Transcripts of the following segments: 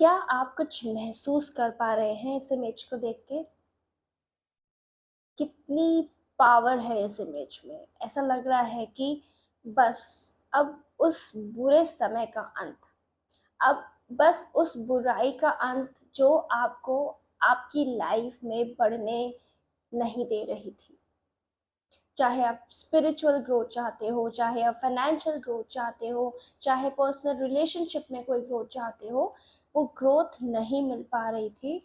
क्या आप कुछ महसूस कर पा रहे हैं इस इमेज को देख के? कितनी पावर है इस इमेज में। ऐसा लग रहा है कि बस अब उस बुरे समय का अंत, अब बस उस बुराई का अंत जो आपको आपकी लाइफ में बढ़ने नहीं दे रही थी। चाहे आप स्पिरिचुअल ग्रोथ चाहते हो, चाहे आप फाइनेंशियल ग्रोथ चाहते हो, चाहे पर्सनल रिलेशनशिप में कोई ग्रोथ चाहते हो, वो ग्रोथ नहीं मिल पा रही थी।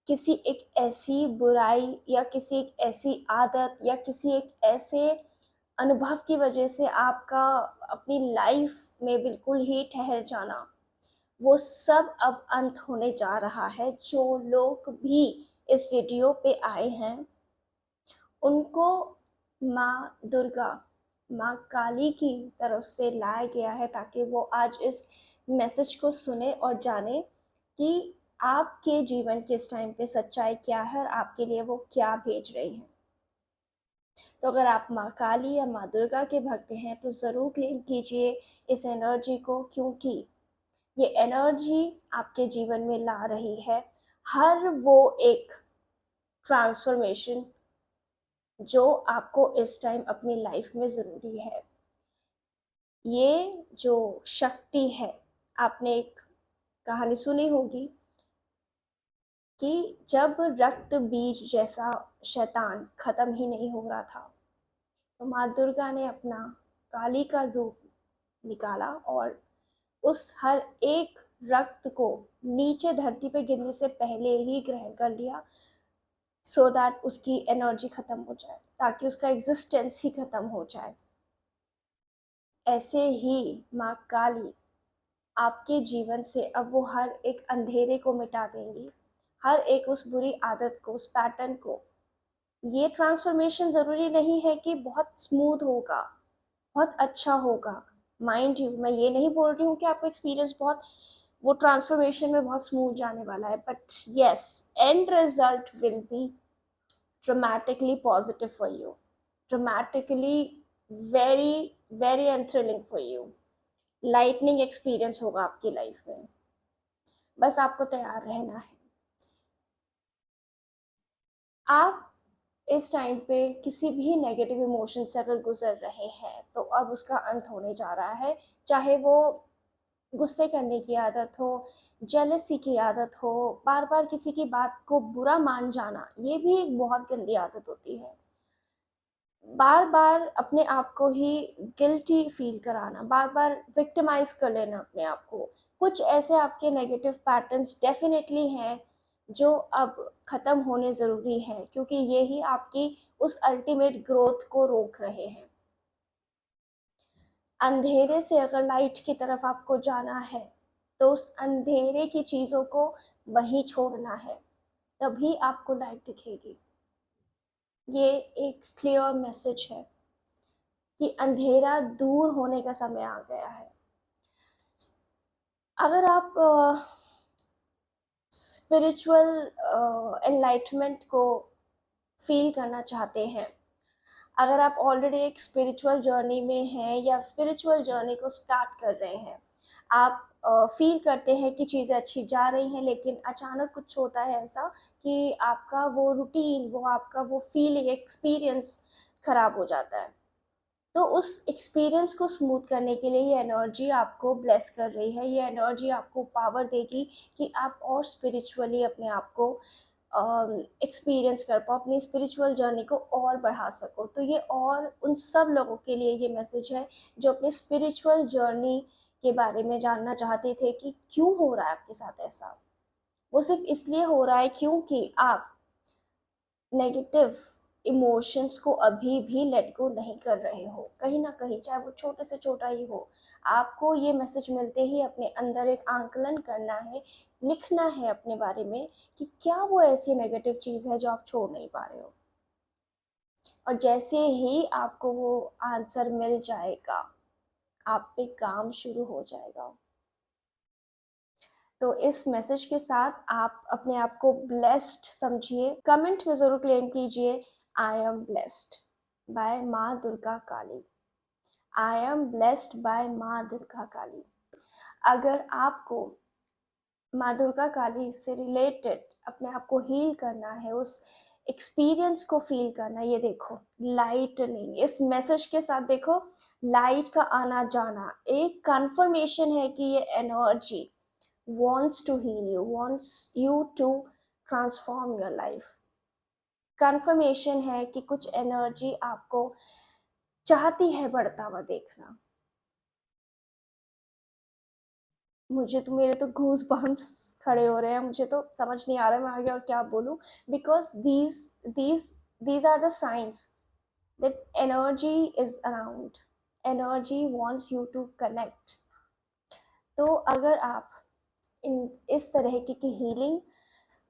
किसी एक ऐसी बुराई या किसी एक ऐसी आदत या किसी एक ऐसे अनुभव की वजह से आपका अपनी लाइफ में बिल्कुल ही ठहर जाना, वो सब अब अंत होने जा रहा है। जो लोग भी इस वीडियो पे आए हैं, उनको माँ दुर्गा, माँ काली की तरफ से लाया गया है ताकि वो आज इस मैसेज को सुने और जाने कि आपके जीवन के इस टाइम पे सच्चाई क्या है और आपके लिए वो क्या भेज रही है। तो अगर आप माँ काली या माँ दुर्गा के भक्त हैं तो ज़रूर क्लेम कीजिए इस एनर्जी को, क्योंकि ये एनर्जी आपके जीवन में ला रही है हर वो एक ट्रांसफॉर्मेशन जो आपको इस टाइम अपनी लाइफ में ज़रूरी है। ये जो शक्ति है, आपने एक कहानी सुनी होगी कि जब रक्त बीज जैसा शैतान खत्म ही नहीं हो रहा था, तो माँ दुर्गा ने अपना काली का रूप निकाला और उस हर एक रक्त को नीचे धरती पे गिरने से पहले ही ग्रहण कर लिया, सो दैट उसकी एनर्जी खत्म हो जाए, ताकि उसका एग्जिस्टेंस ही खत्म हो जाए। ऐसे ही माँ काली आपके जीवन से अब वो हर एक अंधेरे को मिटा देंगी, हर एक उस बुरी आदत को, उस पैटर्न को। ये ट्रांसफॉर्मेशन ज़रूरी नहीं है कि बहुत स्मूथ होगा, बहुत अच्छा होगा। माइंड यू, मैं ये नहीं बोल रही हूँ कि आपका एक्सपीरियंस बहुत वो ट्रांसफॉर्मेशन में बहुत स्मूथ जाने वाला है, but yes, and result will be dramatically positive for you, dramatically very very and thrilling for you, lightning experience होगा आपकी लाइफ में। बस आपको तैयार रहना है। आप इस टाइम पे किसी भी नेगेटिव इमोशन से अगर गुजर रहे हैं तो अब उसका अंत होने जा रहा है। चाहे वो गुस्से करने की आदत हो, जेलसी की आदत हो, बार बार किसी की बात को बुरा मान जाना, ये भी एक बहुत गंदी आदत होती है। बार बार अपने आप को ही गिल्टी फील कराना, बार बार विक्टिमाइज कर लेना अपने आप को, कुछ ऐसे आपके नेगेटिव पैटर्न्स डेफिनेटली हैं जो अब खत्म होने ज़रूरी हैं, क्योंकि ये ही आपकी उस अल्टीमेट ग्रोथ को रोक रहे हैं। अंधेरे से अगर लाइट की तरफ आपको जाना है तो उस अंधेरे की चीज़ों को वहीं छोड़ना है, तभी आपको लाइट दिखेगी। ये एक क्लियर मैसेज है कि अंधेरा दूर होने का समय आ गया है। अगर आप स्पिरिचुअल एनलाइटमेंट को फील करना चाहते हैं, अगर आप ऑलरेडी एक स्पिरिचुअल जर्नी में हैं या स्पिरिचुअल जर्नी को स्टार्ट कर रहे हैं, आप फील करते हैं कि चीज़ें अच्छी जा रही हैं, लेकिन अचानक कुछ होता है ऐसा कि आपका वो रूटीन, वो आपका वो फीलिंग, एक्सपीरियंस खराब हो जाता है। तो उस एक्सपीरियंस को स्मूथ करने के लिए ये एनर्जी आपको ब्लेस कर रही है, ये एनर्जी आपको पावर देगी कि आप और स्पिरिचुअली अपने आप को एक्सपीरियंस कर पाओ, अपनी स्पिरिचुअल जर्नी को और बढ़ा सको। तो ये और उन सब लोगों के लिए ये मैसेज है जो अपनी स्पिरिचुअल जर्नी के बारे में जानना चाहते थे कि क्यों हो रहा है आपके साथ ऐसा। वो सिर्फ इसलिए हो रहा है क्योंकि आप नेगेटिव इमोशंस को अभी भी लेट गो नहीं कर रहे हो, कहीं ना कहीं, चाहे वो छोटे से छोटा ही हो। आपको ये मैसेज मिलते ही अपने अंदर एक आंकलन करना है, लिखना है अपने बारे में कि क्या वो ऐसी नेगेटिव चीज़ है जो आप छोड़ नहीं पा रहे हो। और जैसे ही आपको वो आंसर मिल जाएगा, आप पे काम शुरू हो जाएगा। तो इस मैसेज के साथ आप अपने आप को ब्लेस्ड समझिए। कमेंट में ज़रूर क्लेम कीजिए, आई एम ब्लेस्ड बाय माँ Durga Kali. I am blessed bye माँ दुर्गा काली। अगर आपको माँ दुर्गा काली से रिलेटेड अपने आप को हील करना है, उस एक्सपीरियंस को फील करना है। ये देखो लाइटनिंग, इस मैसेज के साथ देखो लाइट का आना जाना एक कंफर्मेशन है कि ये energy wants to heal you, wants you to transform your life। Confirmation है कि कुछ एनर्जी आपको चाहती है बढ़ता हुआ देखना। मुझे तो मेरे तो गूज बम्प्स खड़े हो रहे हैं, मुझे तो समझ नहीं आ रहा है मैं आगे और क्या बोलूं, because these are the signs that energy is around, energy wants you to connect। तो अगर आप इस तरह की हीलिंग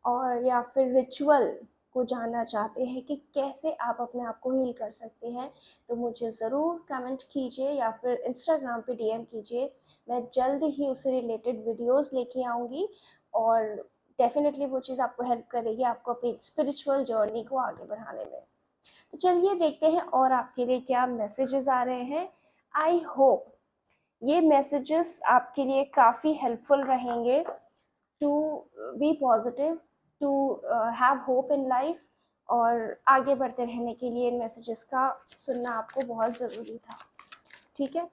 और या फिर रिचुअल को जानना चाहते हैं कि कैसे आप अपने आप को हील कर सकते हैं, तो मुझे ज़रूर कमेंट कीजिए या फिर इंस्टाग्राम पे डीएम कीजिए। मैं जल्द ही उससे रिलेटेड वीडियोस लेके आऊँगी और डेफिनेटली वो चीज़ आपको हेल्प करेगी आपको अपनी स्पिरिचुअल जर्नी को आगे बढ़ाने में। तो चलिए देखते हैं और आपके लिए क्या मैसेजेस आ रहे हैं। आई होप ये मैसेजेस आपके लिए काफ़ी हेल्पफुल रहेंगे to be positive, to have hope in life, और आगे बढ़ते रहने के लिए इन मैसेजेस का सुनना आपको बहुत ज़रूरी था। ठीक है,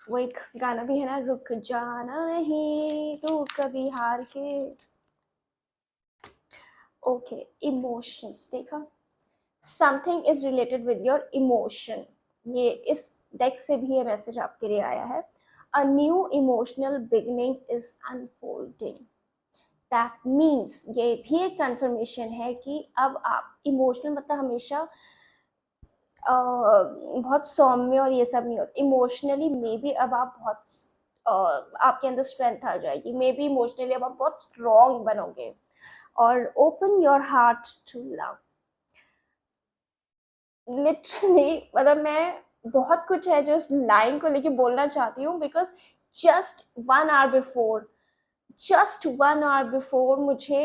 वो एक गाना भी है ना, रुक जाना नहीं तू कभी हार के। ओके, इमोशंस देखा, something is related with your emotion. ये इस डेक से भी ये मैसेज आपके लिए आया है। A new emotional beginning is unfolding. That means ये भी एक कंफर्मेशन है कि अब आप इमोशनल मतलब हमेशा बहुत सौम्य और ये सब नहीं होता। इमोशनली मे बी अब आप बहुत आपके अंदर स्ट्रेंथ आ जाएगी, मे बी इमोशनली अब आप बहुत स्ट्रॉन्ग बनोगे। और open your heart to love. Literally मतलब मैं बहुत कुछ है जो इस लाइन को लेके बोलना चाहती हूँ, because just 1 hour before just 1 hour before मुझे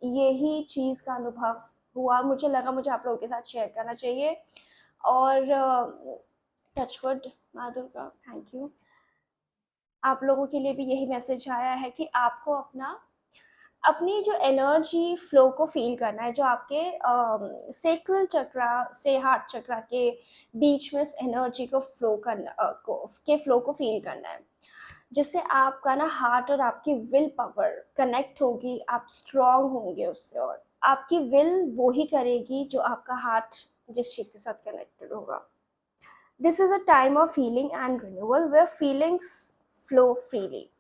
यही चीज़ का अनुभव हुआ। मुझे लगा मुझे आप लोगों के साथ शेयर करना चाहिए। और टचवुड माँ दुर्गा, थैंक यू। आप लोगों के लिए भी यही मैसेज आया है कि आपको अपनी जो एनर्जी फ्लो को फील करना है, जो आपके सेक्रल चक्रा से हार्ट चक्रा के बीच में उस एनर्जी को फ्लो को फील करना है, जिससे आपका ना हार्ट और आपकी विल पावर कनेक्ट होगी, आप स्ट्रॉन्ग होंगे उससे, और आपकी विल वो ही करेगी जो आपका हार्ट जिस चीज़ के साथ कनेक्टेड होगा। This is a time of healing and renewal where feelings flow freely.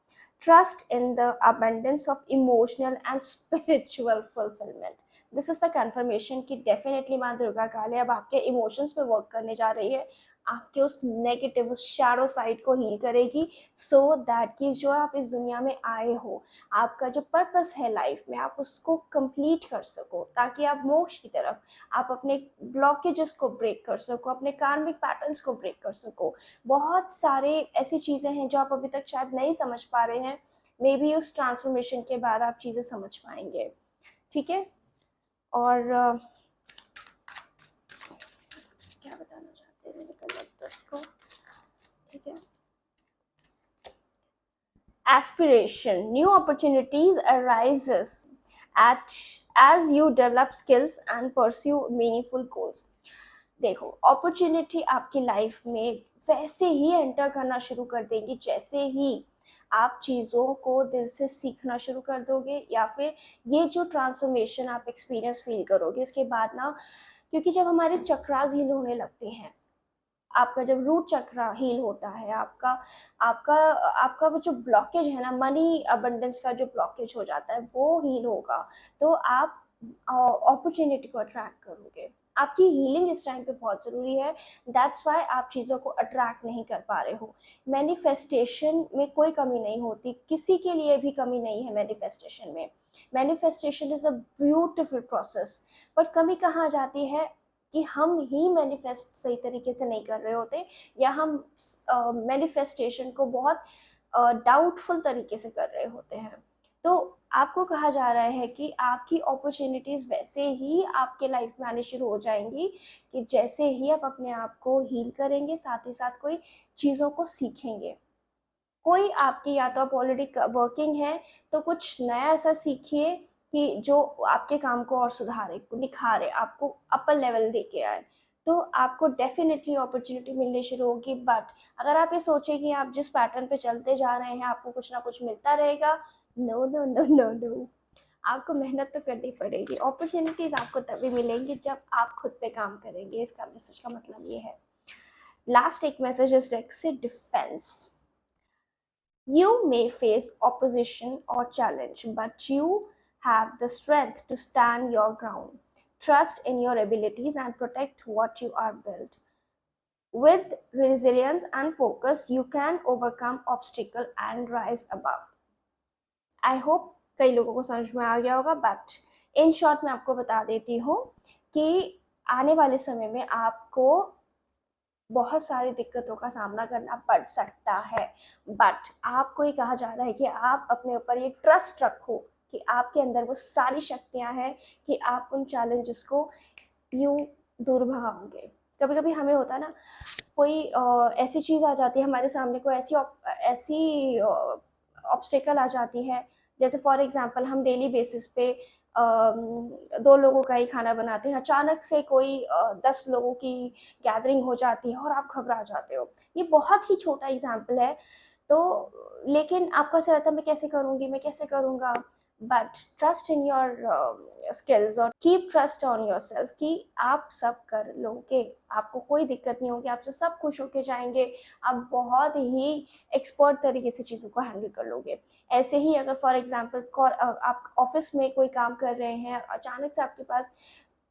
Trust in the abundance of emotional and spiritual fulfillment। This is a confirmation कि definitely माँ दुर्गा काली अब आपके emotions पे work करने जा रही है, आपके उस नेगेटिव उस शैडो साइड को हील करेगी, सो दैट कि जो आप इस दुनिया में आए हो, आपका जो पर्पस है लाइफ में, आप उसको कंप्लीट कर सको, ताकि आप मोक्ष की तरफ, आप अपने ब्लॉकेजेस को ब्रेक कर सको, अपने कार्मिक पैटर्न्स को ब्रेक कर सको। बहुत सारे ऐसी चीज़ें हैं जो आप अभी तक शायद नहीं समझ पा रहे हैं, मे बी उस ट्रांसफॉर्मेशन के बाद आप चीज़ें समझ पाएंगे। ठीक है, और क्या बताना चाहते हैं मेरे कलेक्टर्स को। ठीक है, aspiration, new opportunities arises at as you develop skills and pursue meaningful goals। देखो, अपॉर्चुनिटी आपकी लाइफ में वैसे ही एंटर करना शुरू कर देगी जैसे ही आप चीज़ों को दिल से सीखना शुरू कर दोगे, या फिर ये जो ट्रांसफॉर्मेशन आप एक्सपीरियंस फील करोगे उसके बाद ना, क्योंकि जब हमारे चक्रास हील होने लगते हैं, आपका जब रूट चक्र हील होता है, आपका आपका आपका वो जो ब्लॉकेज है ना, मनी अबंडेंस का जो ब्लॉकेज हो जाता है वो हील होगा, तो आप अपॉर्चुनिटी को अट्रैक्ट करोगे। आपकी हीलिंग इस टाइम पे बहुत ज़रूरी है। दैट्स वाई आप चीज़ों को अट्रैक्ट नहीं कर पा रहे हो। मैनिफेस्टेशन में कोई कमी नहीं होती, किसी के लिए भी कमी नहीं है मैनिफेस्टेशन में। Manifestation is a beautiful process, but कमी कहाँ जाती है कि हम ही मैनिफेस्ट सही तरीके से नहीं कर रहे होते, या हम मैनिफेस्टेशन को बहुत डाउटफुल तरीके से कर रहे होते हैं। तो आपको कहा जा रहा है कि आपकी अपॉर्चुनिटीज़ वैसे ही आपके लाइफ में आनी शुरू हो जाएंगी कि जैसे ही आप अपने आप को हील करेंगे, साथ ही साथ कोई चीज़ों को सीखेंगे। कोई आपकी, या तो आप ऑलरेडी वर्किंग है तो कुछ नया ऐसा सीखिए कि जो आपके काम को और सुधारे, निखारे, आपको अपर लेवल लेके आए, तो आपको डेफिनेटली अपॉर्चुनिटी मिलनी शुरू होगी। बट अगर आप ये सोचें कि आप जिस पैटर्न पे चलते जा रहे हैं आपको कुछ ना कुछ मिलता रहेगा, no no no no no, आपको मेहनत तो करनी पड़ेगी। अपॉर्चुनिटीज आपको तभी मिलेंगी जब आप खुद पे काम करेंगे। इसका मैसेज का मतलब ये है। लास्ट एक message is exit defence. You may face opposition or challenge, but you have the strength to stand your ground. Trust in your abilities and protect what you are built. With resilience and focus, you can overcome obstacle and rise above. I hope कई लोगों को समझ में आ गया होगा, but in short मैं आपको बता देती हूँ कि आने वाले समय में आपको बहुत सारी दिक्कतों का सामना करना पड़ सकता है, बट आपको ये कहा जा रहा है कि आप अपने ऊपर ये ट्रस्ट रखो कि आपके अंदर वो सारी शक्तियां हैं कि आप उन चैलेंजेस को यूं दूर भगाओगे। कभी कभी हमें होता है ना, कोई ऐसी चीज़ आ जाती है हमारे सामने, कोई ऐसी ऑब्स्टेकल आ जाती है, जैसे फॉर एग्जांपल हम डेली बेसिस पे दो लोगों का ही खाना बनाते हैं, अचानक से कोई 10 लोगों की गैदरिंग हो जाती है और आप घबरा जाते हो। ये बहुत ही छोटा एग्जाम्पल है, तो लेकिन आपको ऐसा रहता है मैं कैसे करूँगी, मैं कैसे करूँगा, but trust in your skills और keep trust on yourself कि आप सब कर लोगे, आपको कोई दिक्कत नहीं होगी, आपसे सब खुश होके जाएंगे, आप बहुत ही एक्सपर्ट तरीके से चीज़ों को हैंडल कर लोगे। ऐसे ही अगर फॉर एग्जांपल आप ऑफिस में कोई काम कर रहे हैं, अचानक से आपके पास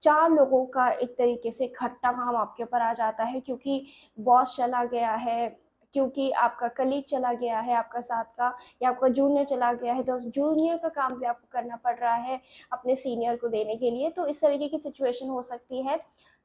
4 लोगों का एक तरीके से इकट्ठा काम आपके ऊपर आ जाता है, क्योंकि बॉस चला गया है, क्योंकि आपका कलीग चला गया है आपका साथ का, या आपका जूनियर चला गया है, तो जूनियर का काम भी आपको करना पड़ रहा है अपने सीनियर को देने के लिए। तो इस तरीके की सिचुएशन हो सकती है,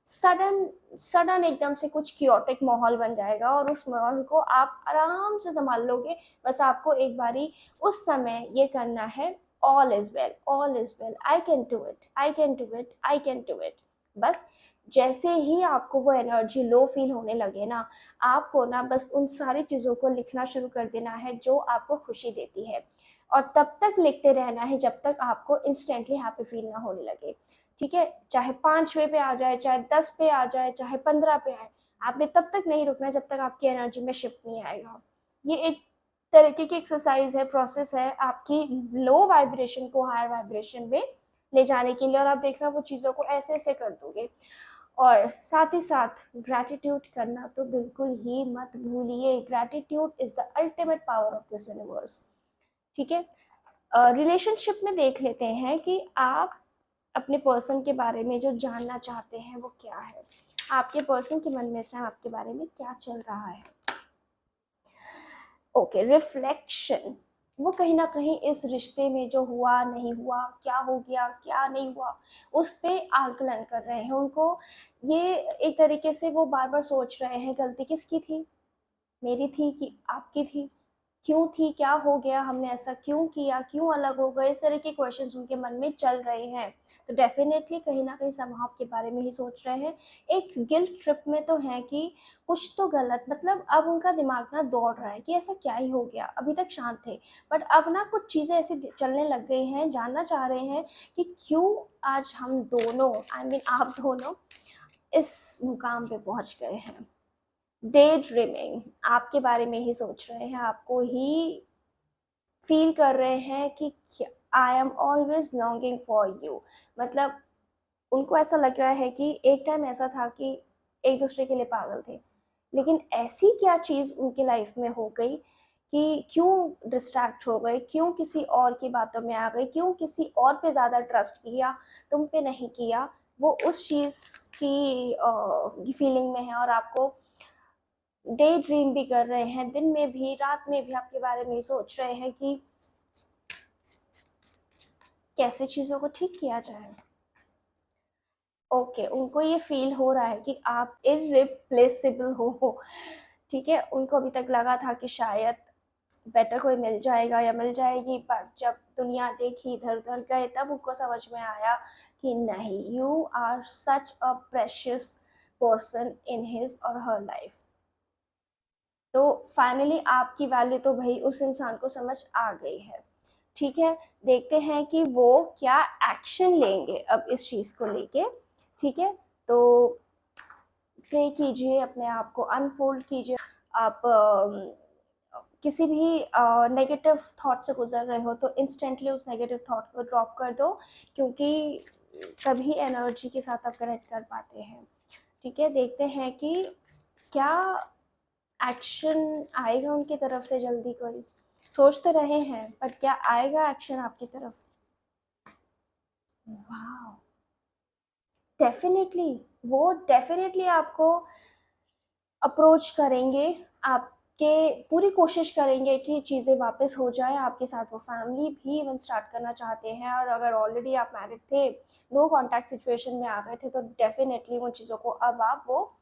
सडन सडन एकदम से कुछ क्योटिक माहौल बन जाएगा और उस माहौल को आप आराम से संभाल लोगे। बस आपको एक बारी उस समय ये करना है, all is well, all is well, I can do it, I can do it, I can do it. बस जैसे ही आपको वो एनर्जी लो फील होने लगे ना, आपको ना बस उन सारी चीज़ों को लिखना शुरू कर देना है जो आपको खुशी देती है, और तब तक लिखते रहना है जब तक आपको इंस्टेंटली हैप्पी फील ना होने लगे। ठीक है, चाहे 5वें पे आ जाए, चाहे 10 पे आ जाए, चाहे 15 पे आए, आपने तब तक नहीं रुकना जब तक आपकी एनर्जी में शिफ्ट नहीं आएगा। ये एक तरीके की एक्सरसाइज है, प्रोसेस है आपकी लो वाइब्रेशन को हायर वाइब्रेशन में ले जाने के लिए, और आप देखना वो चीज़ों को ऐसे ऐसे कर दोगे। और साथ ही साथ ग्रैटिट्यूड करना तो बिल्कुल ही मत भूलिए। Gratitude is the ultimate power of this universe. ठीक है, रिलेशनशिप में देख लेते हैं कि आप अपने पर्सन के बारे में जो जानना चाहते हैं वो क्या है, आपके पर्सन के मन में इस टाइम आपके बारे में क्या चल रहा है। ओके, रिफ्लेक्शन, वो कहीं ना कहीं इस रिश्ते में जो हुआ नहीं हुआ, क्या हो गया क्या नहीं हुआ, उस पे आकलन कर रहे हैं। उनको ये एक तरीके से वो बार बार सोच रहे हैं गलती किसकी थी, मेरी थी कि आपकी थी, क्यों थी, क्या हो गया, हमने ऐसा क्यों किया, क्यों अलग हो गए, इस तरह के क्वेश्चंस उनके मन में चल रहे हैं। तो डेफिनेटली कहीं ना कहीं समाव के बारे में ही सोच रहे हैं। एक गिल्ट ट्रिप में तो है कि कुछ तो गलत, मतलब अब उनका दिमाग ना दौड़ रहा है कि ऐसा क्या ही हो गया, अभी तक शांत थे बट अब ना कुछ चीज़ें ऐसी चलने लग गई हैं, जानना चाह रहे हैं कि क्यों आज हम दोनों, आई मीन आप दोनों इस मुकाम पे पहुंच गए हैं। डे ड्रीमिंग, आपके बारे में ही सोच रहे हैं, आपको ही फील कर रहे हैं कि I am always longing for you. मतलब उनको ऐसा लग रहा है कि एक टाइम ऐसा था कि एक दूसरे के लिए पागल थे, लेकिन ऐसी क्या चीज़ उनकी लाइफ में हो गई कि क्यों डिस्ट्रैक्ट हो गए, क्यों किसी और की बातों में आ गए, क्यों किसी और पे ज़्यादा ट्रस्ट किया, तुम पे नहीं किया। वो उस चीज़ की फीलिंग में है, और आपको डे ड्रीम भी कर रहे हैं, दिन में भी रात में भी आपके बारे में सोच रहे हैं कि कैसे चीज़ों को ठीक किया जाए। ओके, उनको ये फील हो रहा है कि आप इररिप्लेसेबल हो। ठीक है, उनको अभी तक लगा था कि शायद बेटर कोई मिल जाएगा या मिल जाएगी, पर जब दुनिया देखी, इधर उधर गए, तब उनको समझ में आया कि नहीं, you are such a precious person in his or her life. तो फाइनली आपकी वैल्यू तो भाई उस इंसान को समझ आ गई है। ठीक है, देखते हैं कि वो क्या एक्शन लेंगे अब इस चीज़ को लेके। ठीक है, तो प्रे कीजिए, अपने आप को अनफोल्ड कीजिए। आप किसी भी नेगेटिव थॉट से गुजर रहे हो तो इंस्टेंटली उस नेगेटिव थॉट को ड्रॉप कर दो, क्योंकि तभी एनर्जी के साथ आप कनेक्ट कर पाते हैं। ठीक है, देखते हैं कि क्या एक्शन आएगा उनकी तरफ से जल्दी। कोई सोच तो रहे हैं, पर क्या आएगा एक्शन आपकी तरफ? वाह, डेफिनेटली, वो डेफिनेटली आपको अप्रोच करेंगे, आपके पूरी कोशिश करेंगे कि चीज़ें वापस हो जाए आपके साथ। वो फैमिली भी इवन स्टार्ट करना चाहते हैं, और अगर ऑलरेडी आप मैरिड थे, नो कॉन्टैक्ट सिचुएशन में आ गए थे, तो डेफिनेटली उन चीज़ों को अब आप वो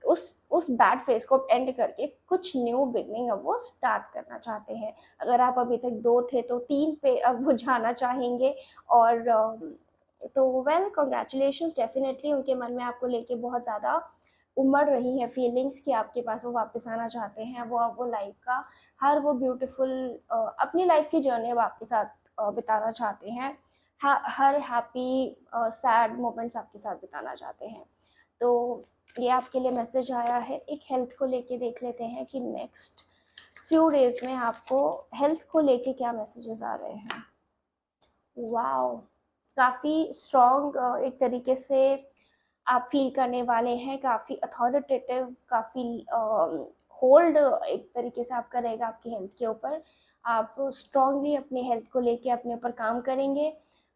उस बैड फेज को एंड करके कुछ न्यू बिगनिंग अब वो स्टार्ट करना चाहते हैं। अगर आप अभी तक 2 थे तो 3 पे अब वो जाना चाहेंगे। और तो वेल कांग्रेचुलेशंस, डेफिनेटली उनके मन में आपको लेके बहुत ज़्यादा उमड़ रही है फीलिंग्स कि आपके पास वो वापस आना चाहते हैं। वो अब वो लाइफ का हर वो ब्यूटीफुल अपनी लाइफ की जर्नी अब आपके साथ बिताना चाहते हैं। हर हैप्पी सैड मोमेंट्स आपके साथ बिताना चाहते हैं। तो ये आपके लिए मैसेज आया है। एक हेल्थ को लेके देख लेते हैं कि नेक्स्ट फ्यू डेज में आपको हेल्थ को लेके क्या मैसेजेस आ रहे हैं। वाओ, काफ़ी स्ट्रॉन्ग एक तरीके से आप फील करने वाले हैं, काफ़ी अथॉरिटेटिव, काफ़ी होल्ड एक तरीके से आपका रहेगा आपकी हेल्थ के ऊपर। आप स्ट्रांगली अपनी हेल्थ को लेके अपने ऊपर काम करेंगे।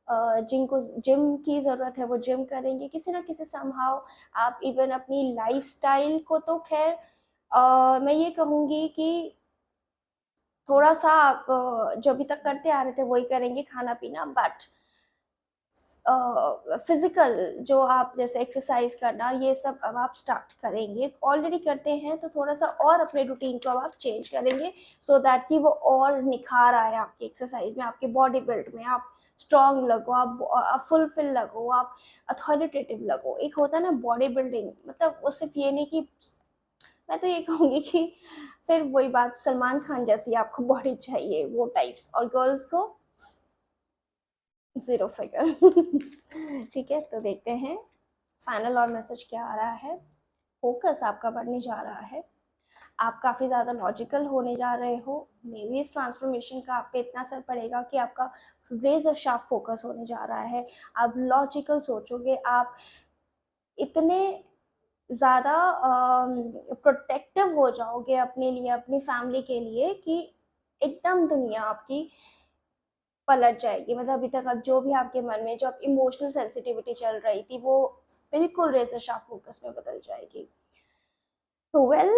जिनको जिम की ज़रूरत है वो जिम करेंगे, किसी ना किसी समहाउ। आप इवन अपनी लाइफस्टाइल को तो खैर मैं ये कहूँगी कि थोड़ा सा आप जो अभी तक करते आ रहे थे वही करेंगे, खाना पीना, बट फिजिकल जो आप जैसे एक्सरसाइज करना, ये सब अब आप स्टार्ट करेंगे। ऑलरेडी करते हैं तो थोड़ा सा और अपने रूटीन को अब आप चेंज करेंगे, सो दैट कि वो और निखार आए आपकी एक्सरसाइज में, आपके बॉडी बिल्ड में। आप स्ट्रांग लगो, आप फुलफिल लगो, आप अथॉरिटेटिव लगो। एक होता है ना बॉडी बिल्डिंग, मतलब वो सिर्फ ये नहीं कि, मैं तो ये कहूँगी कि फिर वही बात, सलमान खान जैसी आपको बॉडी चाहिए, वो टाइप्स। और गर्ल्स को ज़ीरो फिगर। ठीक है, तो देखते हैं फाइनल और मैसेज क्या आ रहा है। फोकस आपका बढ़ने जा रहा है, आप काफ़ी ज़्यादा लॉजिकल होने जा रहे हो। मे बी इस ट्रांसफॉर्मेशन का आप पे इतना असर पड़ेगा कि आपका रेजर शार्प फोकस होने जा रहा है। आप लॉजिकल सोचोगे, आप इतने ज़्यादा प्रोटेक्टिव हो जाओगे अपने लिए, अपनी फैमिली के लिए, कि एकदम दुनिया आपकी पलट जाएगी। मतलब अभी तक अब जो भी आपके मन में जो आप इमोशनल सेंसिटिविटी चल रही थी, वो बिल्कुल रेजर शार्प फोकस में बदल जाएगी। तो वेल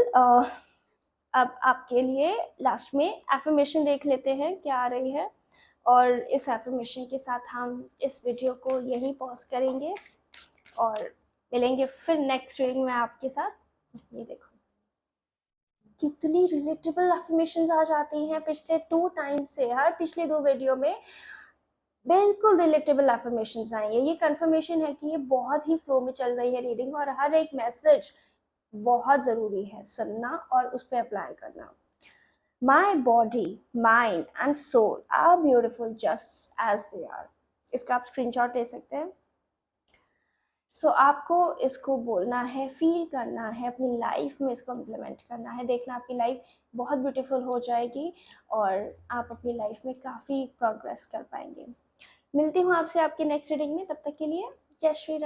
अब आपके लिए लास्ट में एफर्मेशन देख लेते हैं क्या आ रही है, और इस एफर्मेशन के साथ हम इस वीडियो को यहीं पॉज करेंगे और मिलेंगे फिर नेक्स्ट रीडिंग में आपके साथ। ये देखो कितनी रिलेटेबल एफर्मेशंस आ जाती हैं पिछले 2 टाइम से। हर पिछले 2 वीडियो में बिल्कुल रिलेटेबल एफर्मेशंस आई है। ये कंफर्मेशन है कि ये बहुत ही फ्लो में चल रही है रीडिंग, और हर एक मैसेज बहुत ज़रूरी है सुनना और उस पर अप्लाई करना। My body, mind and soul are beautiful just as they are. इसका आप स्क्रीनशॉट ले सकते हैं। सो आपको इसको बोलना है, फील करना है, अपनी लाइफ में इसको इम्प्लीमेंट करना है। देखना आपकी लाइफ बहुत ब्यूटीफुल हो जाएगी और आप अपनी लाइफ में काफ़ी प्रोग्रेस कर पाएंगे। मिलती हूँ आपसे आपकी नेक्स्ट रीडिंग में, तब तक के लिए जय श्री राम।